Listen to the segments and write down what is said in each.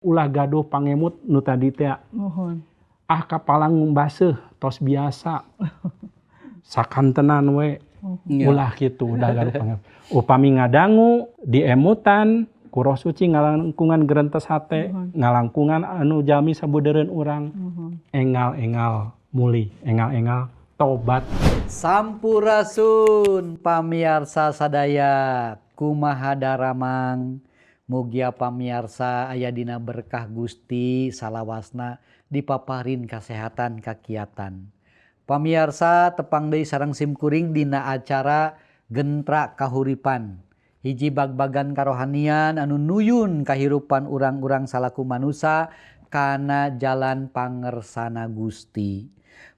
Ulah gaduh pangemut nu tadi teh Nuhun. kapalang baseuh tos biasa. Sakantenan we ulah kitu udah gaduh pangemut. Upami ngadangu diemutan ku Roh Suci ngalangkungan gerentes hate, ngalangkungan anu jami sabudeureun urang. Engal-engal muli, engal-engal tobat. Sampurasun pamiarsa sadaya kumaha daramang mugia pamiarsa aya dina berkah Gusti salawasna dipaparin kasehatan kakiatan. Pamiarsa tepang deui sareng simkuring dina acara Gentra Kahuripan. Hiji bag-bagan karohanian anu nuyun kahirupan urang-urang salaku manusa kana jalan pangersana Gusti.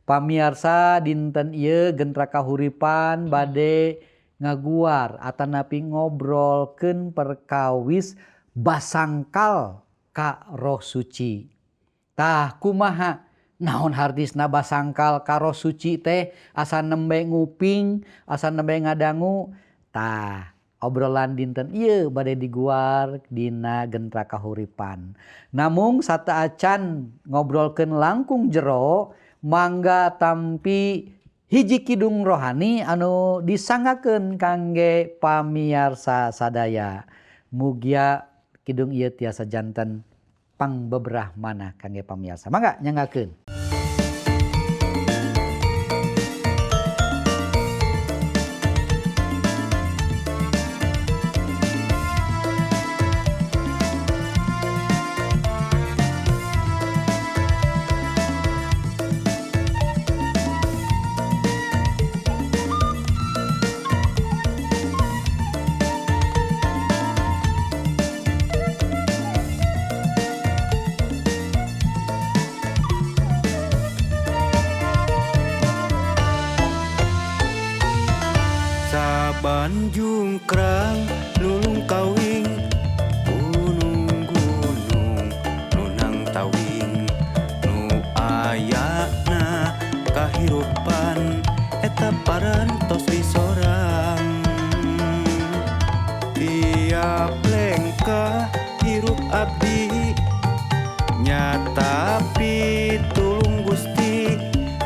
Pamiarsa dinten ieu Gentra Kahuripan bade ngaguar atanapi ngobrolkeun perkawis basangkal ka Roh Suci. Tah kumaha naon hartisna basangkal ka Roh Suci teh asa nembe nguping, asa nembe ngadangu. Tah obrolan dinten ieu bade diguar dina Gentra Kahuripan. Namung sataacan ngobrolkeun langkung jero mangga tampi hiji kidung rohani anu disanggakeun kangge pamiarsa sadaya. Mugia kidung ieu tiasa janten pangbeberah manah kangge pamiarsa. Mangga nyanggakeun. Saban jungkrang lulung kawing gunung-gunung nunang tawing nu ayana kahirupan eta parantos disorang tiap lengkah hirup abdi nyata pitulung Gusti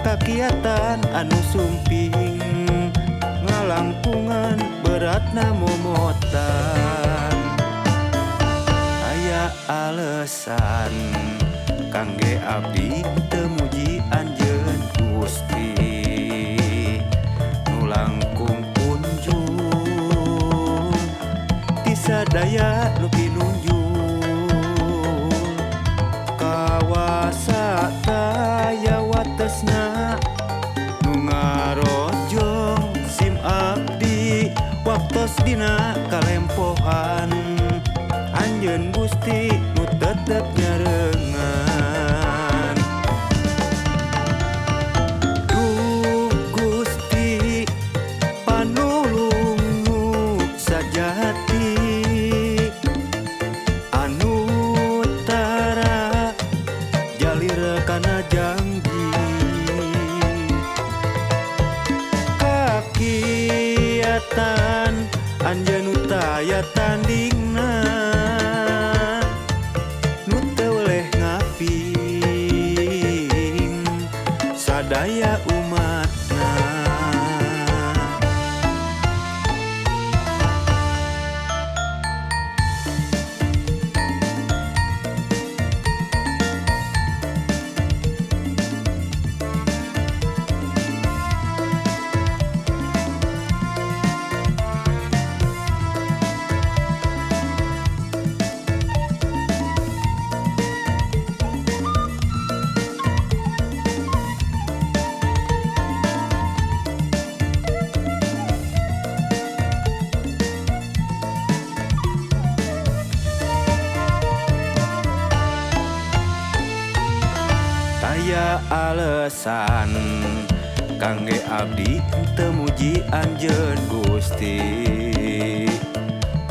kakiatan anu sumping ngalangkungan beratna momotan aya alesan kangge abdi teu muji anjeun Gusti nu langkung punjul ti sadaya nu pinunjul kawasa taya watesna nu ngarojong abdi waktos dina kalempohan anjeun Gusti nu tetep nyareungan duh Gusti panulung nu sajati anu tara jalir kana janji anjeun taya tandingna nu teu leh ngaping sadaya umatna. Aya alesan kangge abdi teu muji anjeun Gusti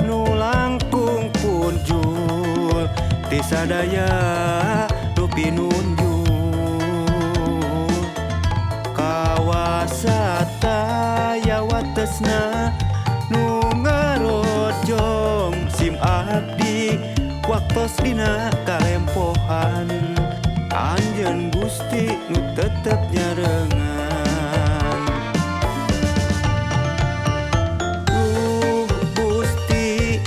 nu langkung punjul ti sadaya nu pinunjul kawasa taya watesna nu ngarojong sim abdi waktos dina kalempohan Anjeun Gusti nu tetep nyarengan Gusti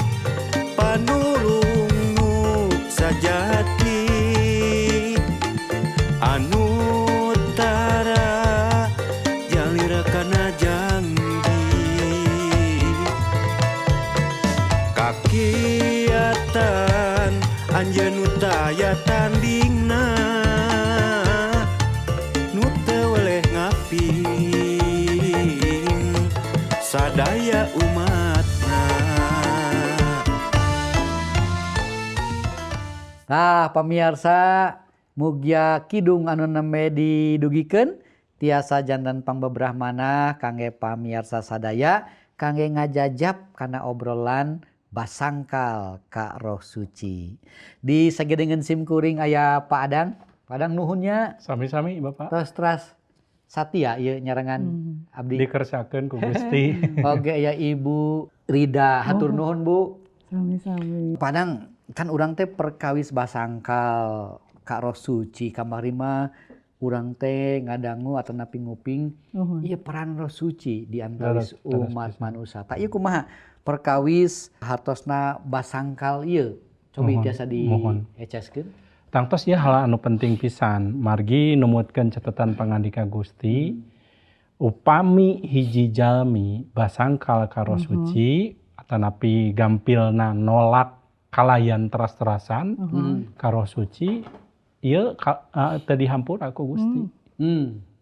panulung nu sajati anu tara jalira kana janji kakiatan anjeun nu taya tandingna nu teu weleh ngaping sadaya umatna. Nah, pamirsa, mugia kidung anu neme didugikeun tiasa jandan pangbebrahmana kangge pamirsa sadaya kangge ngajajab kana obrolan basangkal ka Roh Suci. Di sagedengeun simkuring aya Pak Adang. Pak Adang nuhunnya Sami-sami Bapak. Tras Satya ieu nyarengan abdi. Dikersakeun ku Gusti. Oge ya Ibu Rida, hatur nuhun Bu. Sami-sami. Pak Adang kan urang teh perkawis basangkal ka Roh Suci kamari mah urang teh ngadangu atau napi nguping ieu peran Roh Suci di antawis umat manusia. Tak ieu kumaha perkawis hartosna basangkal ieu cobi tiasa di eceskeun. Tangtos ya hal anu penting pisan margi numutkeun catatan pangandika Gusti upami hiji jalmi basangkal ka Roh Suci atanapi gampilna nolak kalayan teras-terasan ka Roh Suci ieu teu dihampura ku Gusti.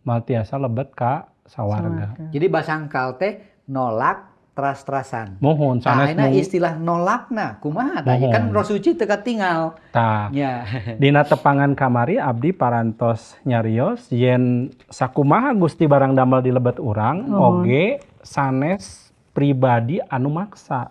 Mal tiasa lebet ka sawarga. Jadi basangkal teh nolak teras-terasan. Mohon sanes Nah, istilah nolakna kumaha tah? Kan Roh Suci teu katinggal. Tah. Ya. Dina tepangan kamari abdi parantos nyarios yen sakumaha Gusti barang damel di lebet urang oge sanes pribadi anu maksa.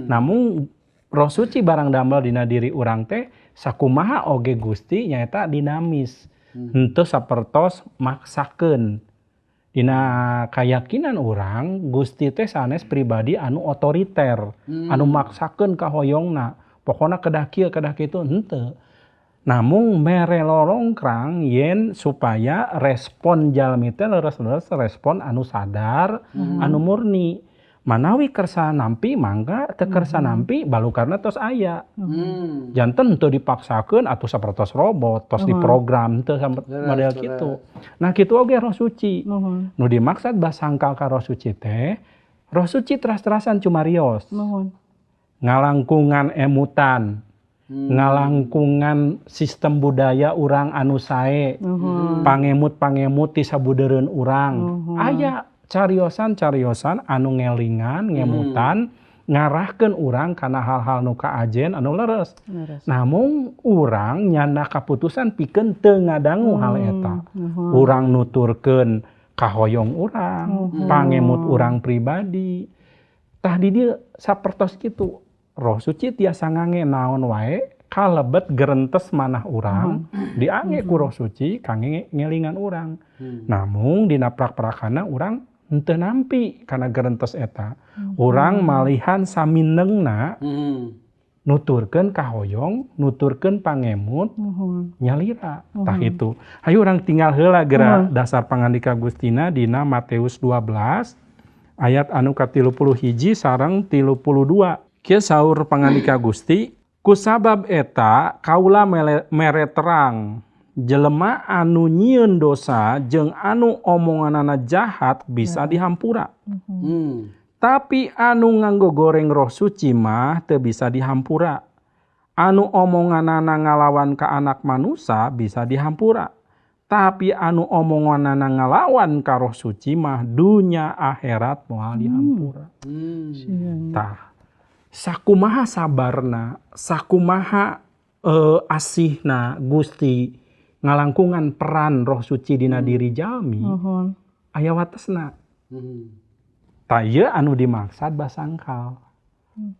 Namun Roh Suci barang damel dina diri urang teh sakumaha oge Gusti nyaeta dinamis. Henteu sapertos maksakeun. Dina kayakinan urang Gusti teh sanes pribadi anu otoriter, anu maksakeun ka hoyongna. Pokona kedah kieu kedah kitu henteu. Namung mere lorongkrang yen supaya respon jalmi teh leres-leres respon anu sadar, anu murni. Manawi kersa nampi mangga teu kersa nampi balukarna tos aya. Janten teu dipaksakeun atuh sapertos robot tos diprogram teu model kitu. Nah kitu oge Roh Suci. Nu dimaksud basangkal ka Roh Suci teh Roh Suci teras-terasan cumarios. Ngalangkungan emutan. Ngalangkungan sistem budaya urang anu sae. Pangemut-pangemut ti sabudeureun urang. Aya cariosan-cariosan anu ngelingan, ngemutan, ngarahkeun urang kana hal-hal nu kaajen anu leres. Namun urang nyana kaputusan pikeun teu ngadangu hal eta. Urang nuturkeun kahoyong urang, pangemut urang pribadi. Tah di dieu sapertos kitu. Roh Suci tiasa ngange naon wae kalebet gerentes manah urang diange ku Roh Suci kangge ngelingan urang. Namun dina prak-prakana urang henteu nampi kana gerentes eta. Urang malihan saminengna nuturkeun kahoyong, nuturkeun pangemut, nyalira. Tah itu. Hayu urang tinggal heula geura dasar pangandika Gustina dina Matius 12 ayat anu ka-31 sareng 32. Kieu saur pangandika Gusti, kusabab eta kaula mere terang jelema anu nyieun dosa jeung anu omonganana jahat bisa dihampura. Tapi anu nganggo goreng Roh Suci mah teu bisa dihampura. Anu omonganana ngalawan ka anak manusia bisa dihampura. Tapi anu omonganana ngalawan ka Roh Suci mah dunya akhirat moal dihampura. Tah. Sakumaha sabarna, sakumaha asihna Gusti ngalangkungan peran Roh Suci dina diri jalmi aya watesna. Ta ieu anu dimaksud basangkal.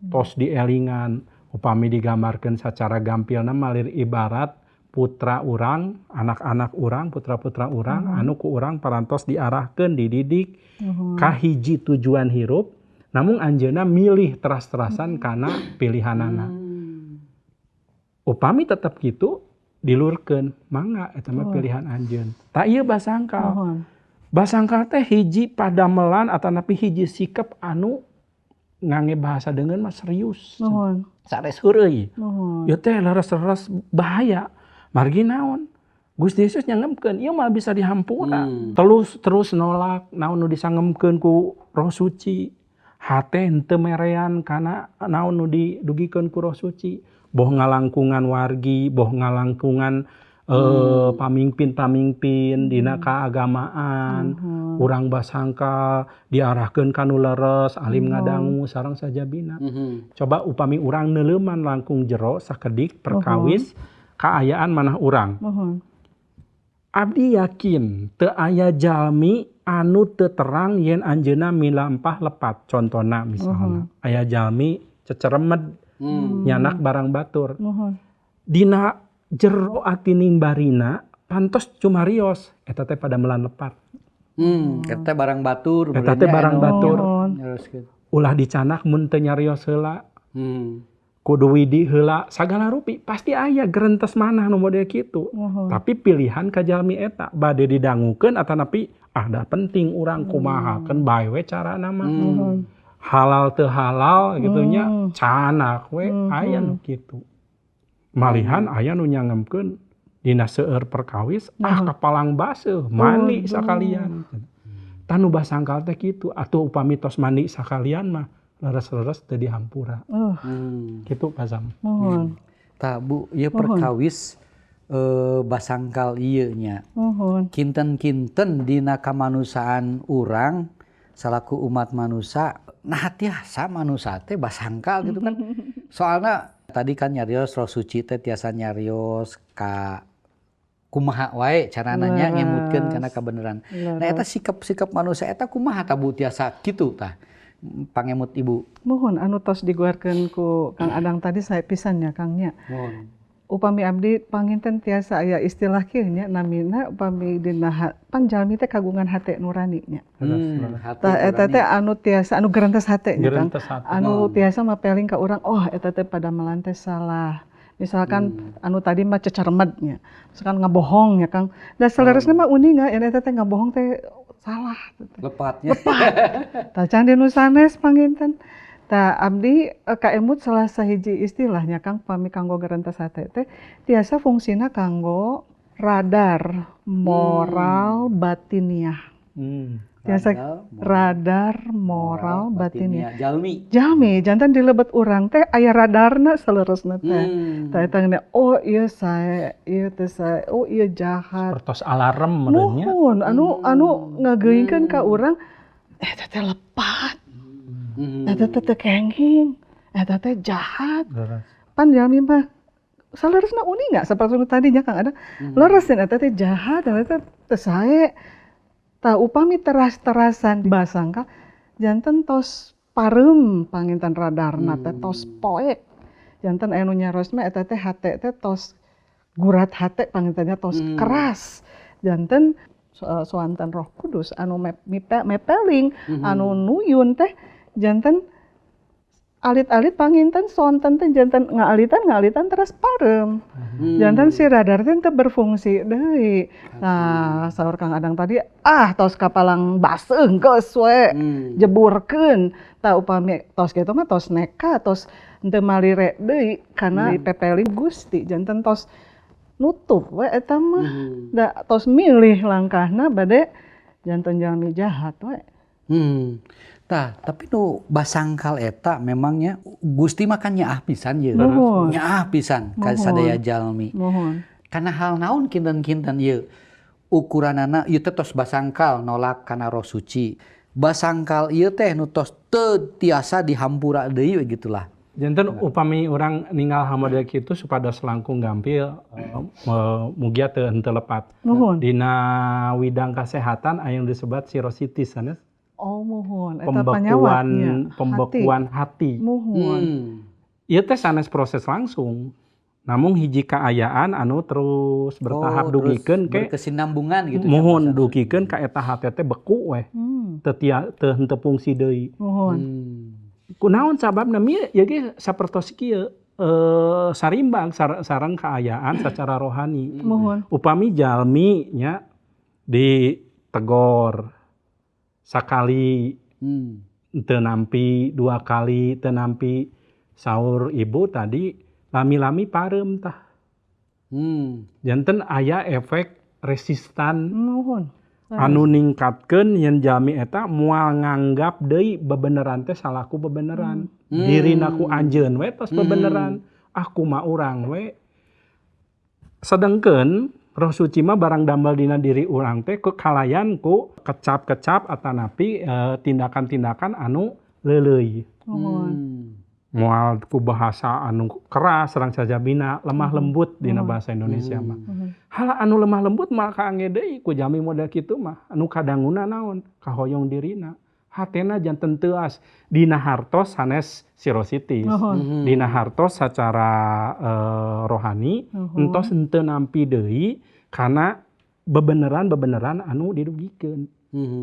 Tos dielingan upami digambarkeun sacara gampilna malir ibarat putra urang, anak-anak urang, putra-putra urang anu ku urang parantos diarahkeun dididik ka hiji tujuan hirup. Namun anjeunna milih teras-terasan kana pilihanana. Upami tetap gitu dilurkeun, mangga eta mah pilihan anjeun. Ta ieu basangkal. Basangkal teh hiji padamelan atanapi hiji sikap anu ngangge bahasa deungeun mah serius. Sares heureuy. Ieu teh leres-leres bahaya. Margi naon? Gusti Yesus nyangemkeun ieu mah bisa dihampura. Terus nolak naon nu disangemkeun ku Roh Suci. Hate henteu merean kana naon nu didugikeun ku Roh Suci. Boh ngalangkungan wargi, boh ngalangkungan pamimpin-pamimpin dina kaagamaan, urang basangkal diarahkeun ka nu leres, alim ngadangu sareng sajabina. Coba upami urang neuleuman langkung jero sakedik perkawis kaayaan manah urang. Abdi yakin teu aya jalmi anu teu terang yen anjeunna milampah lepat. Contona misalna aya jalmi ceceremed nyanak barang batur. Dina jero ati nimbarina pantos cumarios eta teh pada melan lepat. Eta barang batur. Eta teh barang batur. Ulah dicanak mun teu nyarios heula. Kudu widi heula sagala rupi pasti aya gerentes manah nu model kitu. Tapi pilihan ka jalmi eta bade didangukeun atanapi da penting urang kumahakeun bae we carana mah. Halal teu halal gitu nya canak we aya nu kitu. Malihan aya nu nyangemkeun dina seueur perkawis kapalang baseuh mandi sakalian. Tanu basangkal teh kitu atuh upami tos mandi sakalian mah leres-leres teu dihampura. Kitu Pasam. Tah Bu, ieu perkawis basangkal ieu nya. Kinten-kinten dina kamanusaan urang salaku umat manusia, nah tiasa manusia teh basangkal gitu kan. Soalnya tadi kan nyarios Roh Suci teh tiasa nyarios ka kumaha wae carana nya ngemutkeun kana kabeneran. Nah eta sikap-sikap manusia eta kumaha tah Bu tiasa kitu tah pangemut Ibu. Mohon anu tos diguarkeun ku Kang Adang tadi saya pisan nya Kang nya. Upami abdi panginten tiasa aya istilah kieu nya namina upami dina pan jalmi teh kagungan hate nurani nya. Tah eta teh anu tiasa anu gerentes hate nya Kang. Anu tiasa mapeling ka urang oh eta teh pada melantai salah. Misalkan anu tadi mah cecermed nya. Misalkan ngabohong ya Kang. Da saleresna mah uninga eta teh ngabohong teh salah. Lepatnya. Tah can dinu sanes panginten. Tah abdi kaemut salah sahiji istilahnya Kang pami kanggo gerentes hate teh tiasa fungsina kanggo radar moral batiniah. Tiasa radar moral batiniah. Jalmi jantan dilebet urang teh aya radarna saleresna teh. Tah eta ngene oh ieu sae, ieu teh sae, oh ieu jahat. Pertos alarm menurutnya. Mohon anu ngageuingkeun ka urang eta teh lepat. Eta teh kenging, eta teh jahat. Pan jalmi mah saleresna uninga saperti tadi nya Kang ada. Leresin eta teh jahat, eta teh sae. Tah upami teras-terasan basangka janten tos pareum panginten radarna teh tos poek. Janten aya nu nyaros mah eta teh hate teh tos gurat hate pangintennya tos keras. Janten soanten Roh Kudus anu mepeling anu nuyun teh janten alit-alit panginten sonten teh janten ngalitan terus pareum. Janten si radar teh teu berfungsi deui. Nah, saur Kang Adang tadi tos kapalang baseuh geus we jeburkeun. Tah upami tos kitu mah tos neka tos henteu malire deui kana dipepeling Gusti. Janten tos nutup we eta mah. Da tos milih langkahna bade janten jalmi jahat we. Tah, tapi nu basangkal eta memangnya Gusti mah kan nyaah pisan ye. Nyaah pisan ka sadaya jalmi. Kana hal naon kinten-kinten ieu ukuranana ieu teh tos basangkal nolak kana Roh Suci. Basangkal ieu teh nu tos teu tiasa dihampura deui we gitulah. Janten upami urang ninggal hal model kitu supados langkung gampil mugia teu henteu lepat. Dina widang kasehatan aya yang disebut sirositis sanes. Oh mohon, eta panyawatnya pembekuan hati. Mohon. Ieu teh sanes proses langsung. Namun hiji kaayaan anu terus bertahap dugikeun ke berkesinambungan gitu. Mohon dugikeun ka eta hate teh beku we. Teu henteu fungsi deui. Mohon. Kunaon sababna ieu ge sapertos kieu sarimbang sareng kaayaan secara rohani. Mohon. Upami jalmi nya ditegor sakali teu nampi, 2 kali teu nampi, saur ibu tadi lami-lami pareum tah. Janten aya efek resistan Mohon. anu ningkatkeun yen jalmi eta moal nganggap deui bebeneran teh salaku bebeneran. Dirina ku anjeun we tos bebeneran. Aku mah urang we. Sedengkeun Roh Suci mah barang dambel dina diri urang teh kekalayan ku kecap-kecap atanapi tindakan-tindakan anu leuleuy. Mohon. Moal ku bahasa anu keras sareng sajabina lemah lembut dina bahasa Indonesia mah. Hal anu lemah lembut mah kaangge deui ku jalmi model kitu mah. Anu kadanguna naon? Kahoyong dirina. Hatena janten teuas dina hartos sanes sirositis. Dina hartos secara rohani entos henteu nampi deui kana bebeneran anu didugikeun.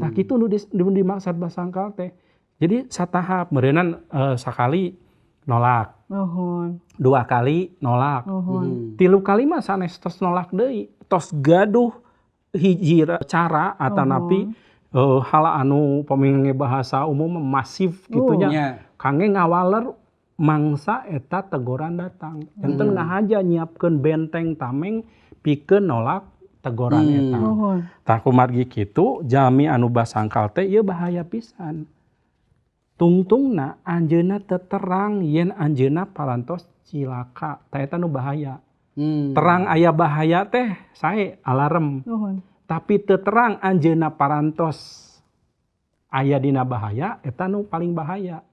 Tah kitu nu dimaksud basangkal teh. Jadi satahap meureunnan sakali nolak. Mohon. 2 kali nolak. Mohon. 3 kali mah sanes tos nolak deui. Tos gaduh hiji cara atanapi hal anu pamingge bahasa umum masif gitunya. Kangge ngawaler mangsa eta teguran datang. Janten ngahaja nyiapkeun benteng tameng pikeun nolak teguran eta. Mohon. Tah kumargi kitu jalmi anu basangkal teh ieu bahaya pisan. Tungtungna anjeunna teu terang yen anjeunna parantos cilaka. Tah eta nu bahaya. Terang aya bahaya teh sae alarm. Mohon. Tapi teu terang anjeunna parantos aya dina bahaya eta nu paling bahaya.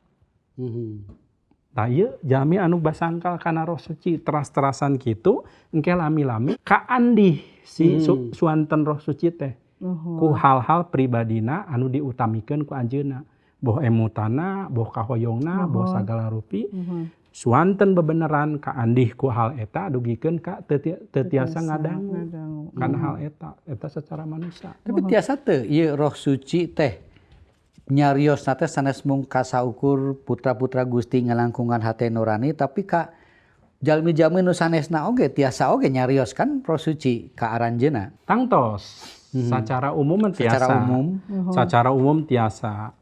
Tah ieu jalmi anu basangkal kana Roh Suci teras-terasan kitu engke lami-lami kaandih si suanten Roh Suci teh. Ku hal-hal pribadina anu diutamikeun ku anjeunna. Boh emutana, boh kahoyongna, boh sagala rupi. Suanten bebeneran kaandih ku hal eta dugikeun ka teu tiasa ngadangu kana hal eta secara manusia. Tapi tiasa teu ieu Roh Suci teh nyariosna teh sanes mung kasaukur putra-putra Gusti ngalangkungan hate nurani, tapi ka jalmi-jalmi nu sanesna oge tiasa oge nyarios kan Roh Suci ka aranjeunna. Tangtos secara umum tiasa. Secara umum tiasa.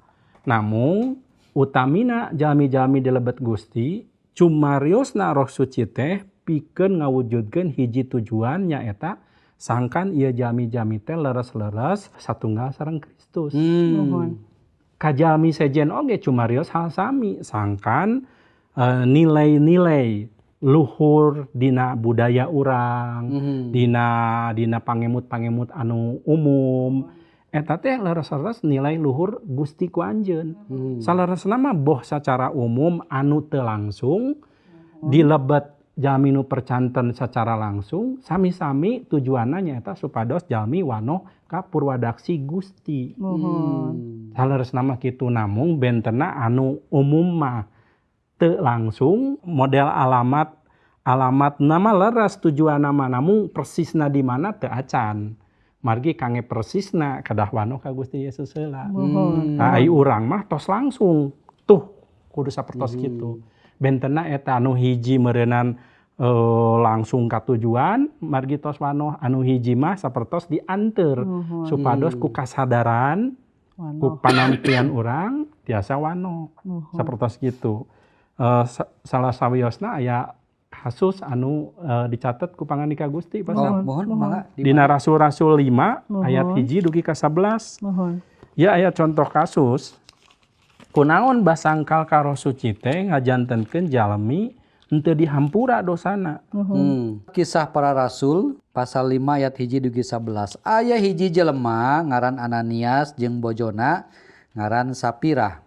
Namun utamina jalmi-jalmi di lebet Gusti cumariosna Roh Suci teh pikeun ngawujudkeun hiji tujuan nyaeta sangkan ieu jalmi-jalmi teh leres-leres satunggal sareng Kristus. Ka jalmi sejen oge cumarios hal sami sangkan nilai-nilai luhur dina budaya urang, dina pangemut-pangemut anu umum. Eta teh leres-leres nilai luhur Gusti ku anjeun. Saleresna mah boh secara umum anu teu langsung dilebet jalmi nu percanten secara langsung sami-sami tujuanna nyaeta supados jalmi wanoh ka purwadaksi Gusti. Saleresna mah kitu namung bentenna anu umum mah teu langsung model alamat nama leres tujuanna mah namung persisna di mana teu acan. Margi kangge persisna kedah wanoh ka Gusti Yesus heula. Ai urang mah tos langsung tuh kudu sapertos kitu. Bentenna eta anu hiji meureunan langsung ka tujuan margi tos wanoh, anu hiji mah sapertos dianteur supados ku kasadaran ku panampian urang tiasa wanoh. Sapertos kitu. Salah sawiosna aya kasus anu dicatat ku pangandika Gusti pasal. Dina Rasul-Rasul 5 ayat 1 dugi ka 11. Ya aya contoh kasus kunaon basangkal ka Roh Suci teh ngajantenkeun jalmi henteu dihampura dosana. Kisah Para Rasul pasal 5 ayat 1 dugi 11. Aya hiji jelema ngaran Ananias jeung bojona ngaran Sapirah.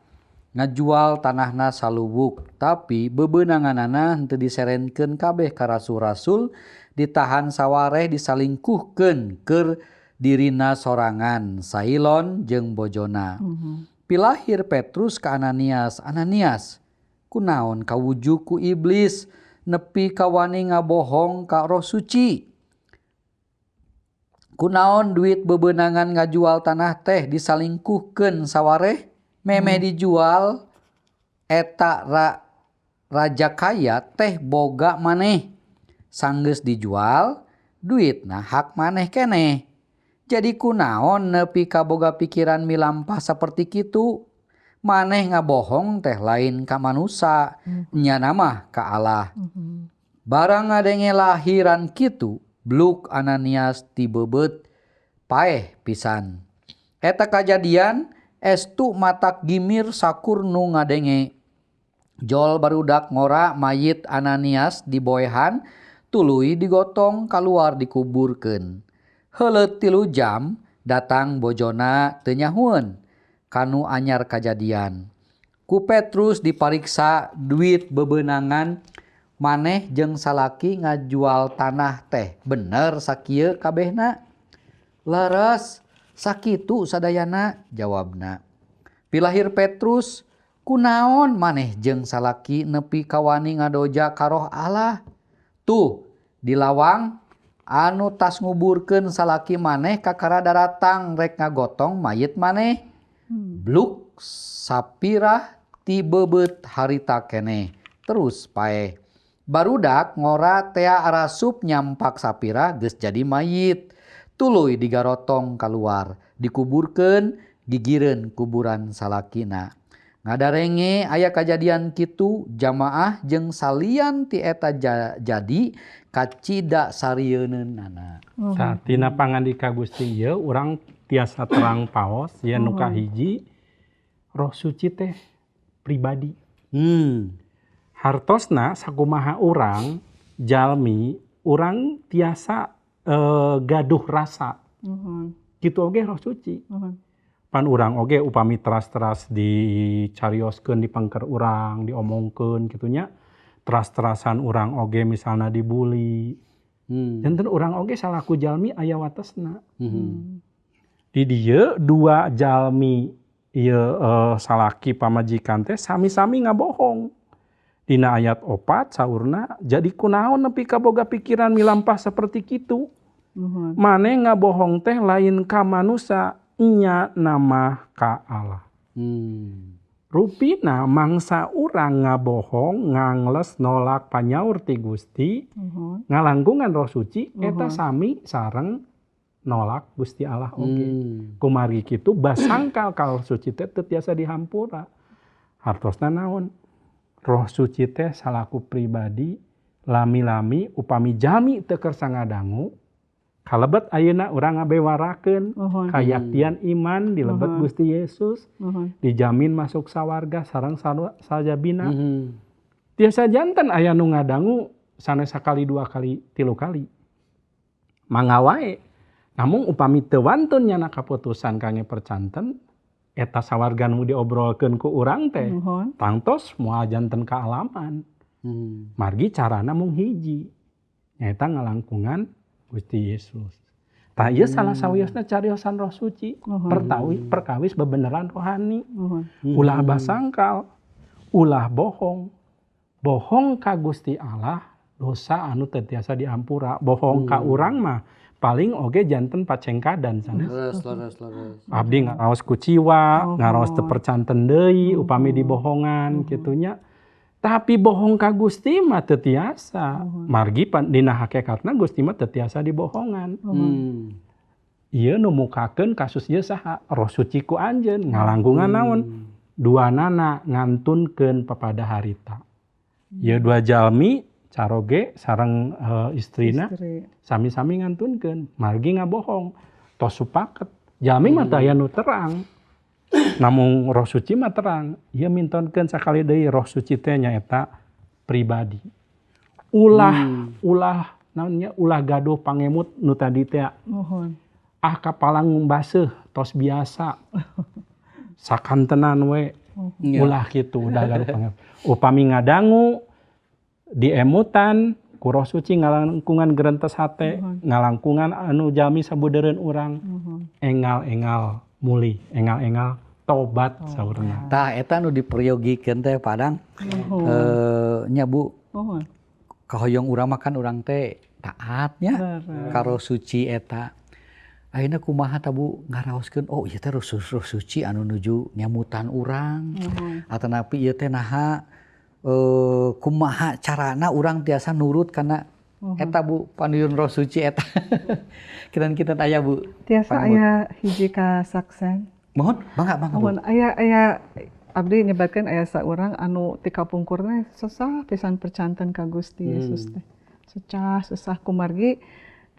Ngajual tanahna salubuk, tapi bebeunanganana henteu diserenkeun kabeh ka rasul-rasul, ditahan sawareh disalingkuhkeun keur dirina sorangan, Sailon jeung bojona. Pilahir Petrus ka Ananias, Ananias, kunaon kawujuk ku iblis nepi ka wani ngabohong ka Roh Suci? Kunaon duit bebeunangan ngajual tanah teh disalingkuhkeun sawareh? Memeh dijual eta ra raja kaya teh boga maneh. Sanggeus dijual, duitna hak maneh keneh. Jadi kunaon nepi ka boga pikiran milampah saperti kitu? Maneh ngabohong teh lain ka manusa, nya mah ka Allah. Barang ngadenge lahiran kitu, bluk Ananias ti bebeut paeh pisan. Eta kajadian estu matak gimir sakur nu ngadenge. Jol barudak ngora mayit Ananias diboehan, tuluy digotong kaluar dikuburkeun. Heuleut 3 jam datang bojona teu nyahueun kanu anyar kajadian. Ku Petrus dipariksa duit bebeunangan maneh jeung salaki ngajual tanah teh. Bener sakieu kabehna? Leres, sakitu sadayana, jawabna. Pilahir Petrus, kunaon maneh jeung salaki nepi kawani ngadoja ka Roh Allah? Tuh, di lawang anu tas nguburkeun salaki maneh kakara daratang rek ngagotong mayit maneh. Bluk sapirah ti bebeut harita keneh. Terus paeh. Barudak ngora tea arasup nyampak sapira geus jadi mayit. Tuluy digarotong kaluar, dikuburkeun gigireun kuburan salakina. Ngadarenge aya kajadian kitu jamaah jeung salian ti eta jadi kacida sarieunana. Tah tina pangandika Gusti ieu urang tiasa terang paos ya nu kahiji Roh Suci teh pribadi. Hartosna sakumaha urang jalmi urang tiasa gaduh rasa. Kitu oge Roh Suci. Pan urang oge upami teras-teras dicarioskeun dipangker urang, diomongkeun kitu nya. Teras-terasan urang oge misalna dibuli. Janten urang oge salaku jalmi aya watesna. Di dieu 2 jalmi ieu salaki pamajikan teh sami-sami ngabohong. Dina ayat 4 saurna, jadi kunaon nepi ka boga pikiran milampah saperti kitu? Maneh ngabohong teh lain ka manusa, nya nama ka Allah. Rupina mangsa urang ngabohong ngangles nolak panyaur ti Gusti, ngalangkungan Roh Suci eta sami sareng nolak Gusti Allah oge. Kumargi kitu basangkal ka Roh Suci teh teu tiasa dihampura. Hartosna naon? Roh Suci teh salaku pribadi lami-lami upami jami teu kersa ngadangu kalebet ayeuna urang ngabewarakeun kayaktian iman di lebet Gusti Yesus dijamin masuk sawarga sareng sajabina. Tiasa janten aya nu ngadangu sanes sakali 2 kali 3 kali. Mangga wae. Namun upami teu wantun nyana kaputusan kangge percanten eta sawarga nu diobrolkeun ku urang teh tangtos moal janten kaalaman. Margi carana mung hiji. Nyaeta ngalangkungan Gusti Yesus. Tah ieu salah sawiosna cariosan Roh Suci. Perkawis bebeneran rohani. Ulah basangkal, ulah bohong. Bohong ka Gusti Allah dosa anu teu tiasa diampura. Bohong ka urang mah paling oge janten pacengkadan sanes. Leres. Abdi ngaraos ku ciwa, ngaraos teu percanten deui upami dibohongan kitu nya. Tapi bohong ka Gusti mah teu tiasa. Margi dina hakikatna Gusti mah teu tiasa dibohongan. Ieu nu mukakeun kasus ieu saha? Roh Suci ku anjeun ngalangkungan naon? 2 nana ngantunkeun pepada harita. Ieu 2 jalmi caroge sareng istrina sami-sami ngantunkeun. Margi ngabohong. Tos supaket. Jalmi mah teu aya nu terang. Namun Roh Suci mah terang. Ieu mintonkeun sakali deui Roh Suci teh nyaeta pribadi. Ulah naonnya ulah gaduh pangemut nu tadi teh. Kapalang baseuh tos biasa. Sakantenan we. Ulah kitu udah gaduh pangemut. Upami ngadangu diemutan ku Roh Suci ngalangkungan gerentes hate, ngalangkungan anu jalmi sabudeureun urang. Engal-engal muli, engal-engal tobat saurna. Tah eta nu diperyogikeun teh padang nya Bu. Kahoyong urang mah kan urang teh taatnya ka Roh Suci eta. Ayeuna kumaha tah Bu ngaraoskeun oh ieu teh Roh Suci anu nuju nyamutan urang. Atanapi ieu teh naha kumaha carana urang tiasa nurut karena eta Bu panuyun roh suci eta. Kita aya Bu. Tiasa aya hiji kasaksen. Mohon bangga Bu. Mohon aya abdi nyebatkeun aya saurang anu ti kapungkurna susah pisan percanten ka Gusti Yesus teh. Susah kumargi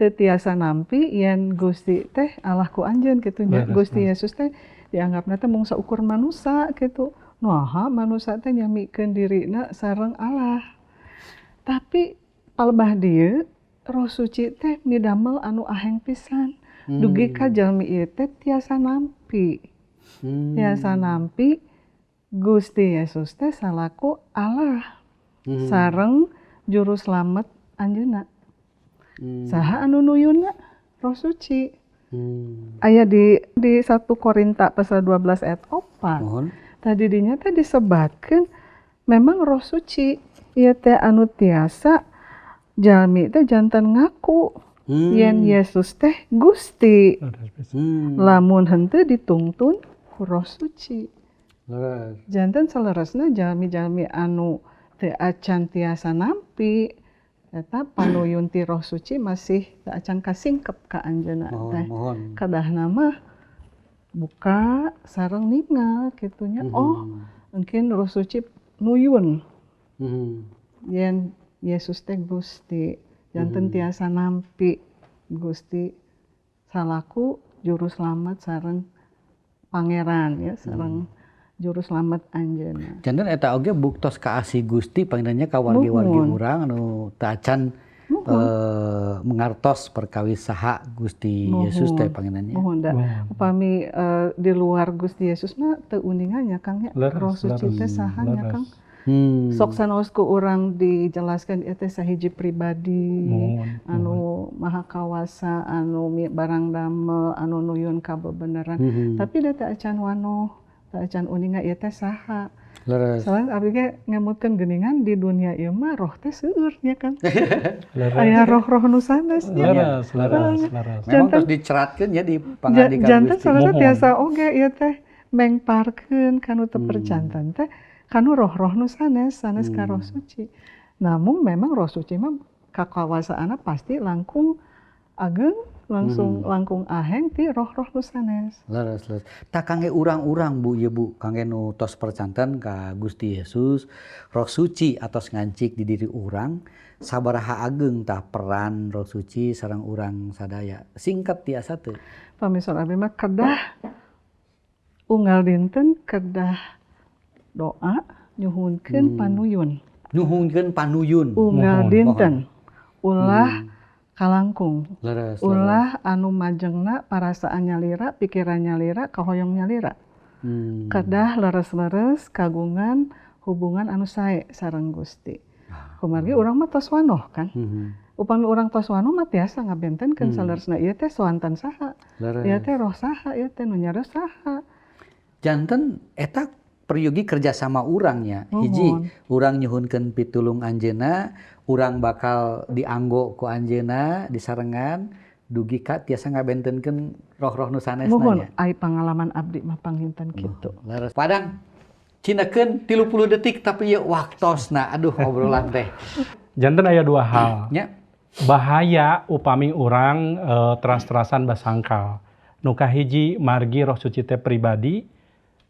teu tiasa nampi yen Gusti teh Allah ku anjeun kitu nya. Gusti Yesus teh dianggapna teh mung saukur manusa kitu. Naha manusia teh nyamikeun dirina sareng Allah. Tapi palebah dieu Roh Suci teh midamel anu aheng pisan. Dugi ka jalmi ieu teh tiasa nampi. Tiasa nampi Gusti Yesus teh salaku Allah. Sareng juru slamet anjeunna. Saha anu nuyunna? Roh Suci. Aya di 1 Korinta pasal 12 ayat 4. Mohon. Tadi dinya teh disebatkeun memang Roh Suci ieu teh anu tiasa jalmi teh janten ngaku yen Yesus teh Gusti. Lamun henteu ditungtun ku Roh Suci. Janten saleresna jalmi-jalmi anu teu acan tiasa nampi eta panuyun ti Roh Suci masih teu acan kasingkep ka anjeunna teh. Kadahna mah buka sareng ningal kitunya. Mungkin Roh Suci nuyun yen Yesus teh Gusti janten tiasa nampi Gusti salaku juru slamet sareng pangeran ya sareng juru slamet anjeunna. Janten eta oge buktos kaasih Gusti panginannya ka wargi-wargi urang anu teu acan mengartos perkawis saha Gusti Yesus teh panginannya. Mohon da. Upami di luar Gusti Yesus mah teu uningannya Kang ya. Roh Suci teh saha nya Kang? Sok sanaos ku urang dijelaskeun ieu teh sahiji pribadi anu maha kawasa anu barang damel anu nuyun ka bebeneran. Tapi da teu acan wanoh, teu acan uningan ieu teh saha. Soalnya abdi ge ngemutkeun geuningan di dunia ieu mah roh teh seueur nya Kang. Aya roh-roh nu sanes nya. Laras. Memang terus diceratkeun ya di pangadikan Gusti. Janten salah tiasa oge ieu teh mengparkeun kanu teu percanten teh kanu roh-roh nu sanes ka Roh Suci. Namun memang Roh Suci mah kakawasaanna pasti langkung ageng langsung langkung aheng ti roh-roh nu sanes. Leres. Tah kangge urang-urang Bu ieu Bu, kangge nu tos percanten ka Gusti Yesus, Roh Suci atos ngancik di diri urang, sabaraha ageng tah peran Roh Suci sareng urang sadaya. Singkat tiasa teu. Pamisor abdi mah kedah unggal dinten kedah doa nyuhunkeun panuyun. Nyuhunkeun panuyun. Unggal dinten ulah kalangkung. Leres. Ulah anu majengna parasaan nyalira, pikiran nyalira, kahoyong nyalira. Kedah leres-leres kagungan hubungan anu sae sareng Gusti. Kumargi urang mah tos wanoh kan. Upami urang tos wanoh mah tiasa ngabentenkeun saleresna ieu teh soanten saha. Ieu teh roh saha, ieu teh nu nyareus saha. Janten eta peryogi kerja sama urangnya. Hiji urang nyuhunkeun pitulung anjeunna, urang bakal dianggo ku anjeunna disarengan dugi ka tiasa ngabentenkeun roh-roh nu sanesna nya. Mohon ai pangalaman abdi mah panghinten kitu. Leres. Padang cinakeun 30 detik tapi ieu waktosna. Aduh obrolan teh. Janten aya 2 hal. Nya. Bahaya upami urang teras-terasan basangkal. Nu kahiji margi Roh Suci teh pribadi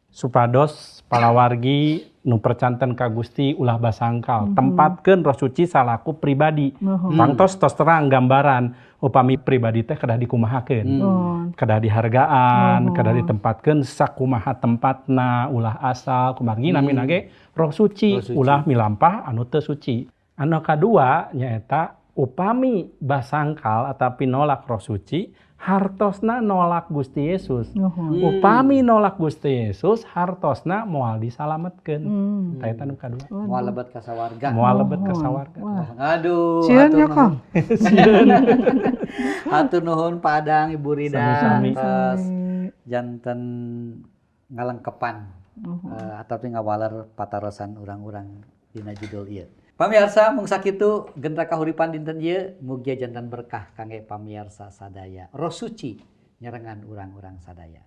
supados palawargi nu percanten ka Gusti ulah basangkal. Tempatkeun Roh Suci salaku pribadi. Tangtos tos terang gambaran upami pribadi teh kedah dikumahakeun. Kedah dihargaan, kedah ditempatkeun sakumaha tempatna, ulah asal kumargi namina ge Roh Suci, ulah milampah anu teu suci. Anu kadua nyaeta upami basangkal atapi nolak Roh Suci, hartosna nolak Gusti Yesus. Upami nolak Gusti Yesus, hartosna moal disalametkeun. Tah eta nu kadua. Moal lebet ka sawarga. Moal lebet ka sawarga. Aduh. Sieun ya Kang. Hatur nuhun Padang Ibu Rida. Sami-sami. Janten ngalengkepan ataupun ngawaler patarosan urang-urang dina judul ieu. Pamiarsa mung sakitu gentra kahuripan dinten ieu mugia janten berkah kangge pamiarsa sadaya. Roh Suci nyerengan urang-urang sadaya.